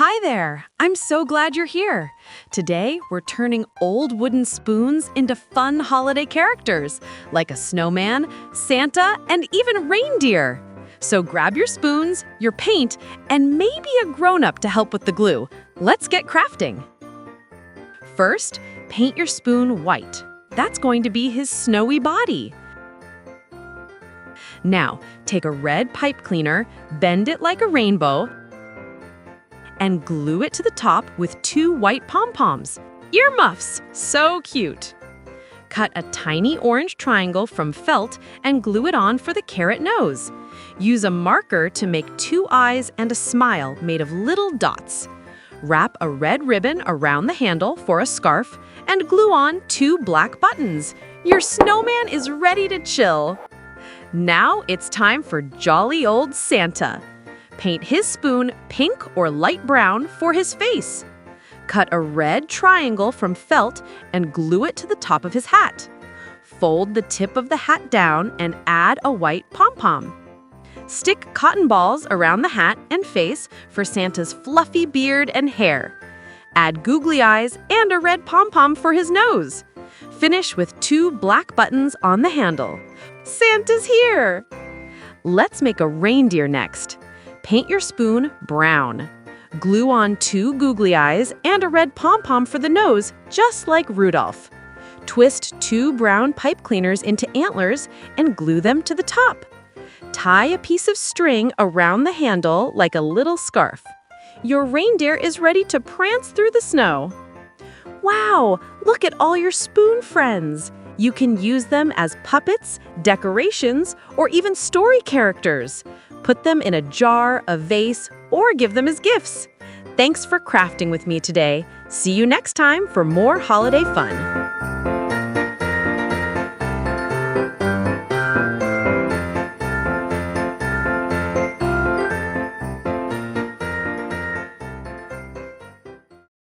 Hi there! I'm so glad you're here. Today, we're turning old wooden spoons into fun holiday characters, like a snowman, Santa, and even reindeer. So grab your spoons, your paint, and maybe a grown-up to help with the glue. Let's get crafting. First, paint your spoon white. That's going to be his snowy body. Now, take a red pipe cleaner, bend it like a rainbow, and glue it to the top with 2 white pom-poms. Earmuffs! So cute! Cut a tiny orange triangle from felt and glue it on for the carrot nose. Use a marker to make 2 eyes and a smile made of little dots. Wrap a red ribbon around the handle for a scarf and glue on 2 black buttons. Your snowman is ready to chill. Now it's time for jolly old Santa. Paint his spoon pink or light brown for his face. Cut a red triangle from felt and glue it to the top of his hat. Fold the tip of the hat down and add a white pom-pom. Stick cotton balls around the hat and face for Santa's fluffy beard and hair. Add googly eyes and a red pom-pom for his nose. Finish with 2 black buttons on the handle. Santa's here! Let's make a reindeer next. Paint your spoon brown. Glue on 2 googly eyes and a red pom-pom for the nose, just like Rudolph. Twist 2 brown pipe cleaners into antlers and glue them to the top. Tie a piece of string around the handle like a little scarf. Your reindeer is ready to prance through the snow. Wow, look at all your spoon friends. You can use them as puppets, decorations, or even story characters. Put them in a jar, a vase, or give them as gifts. Thanks for crafting with me today. See you next time for more holiday fun.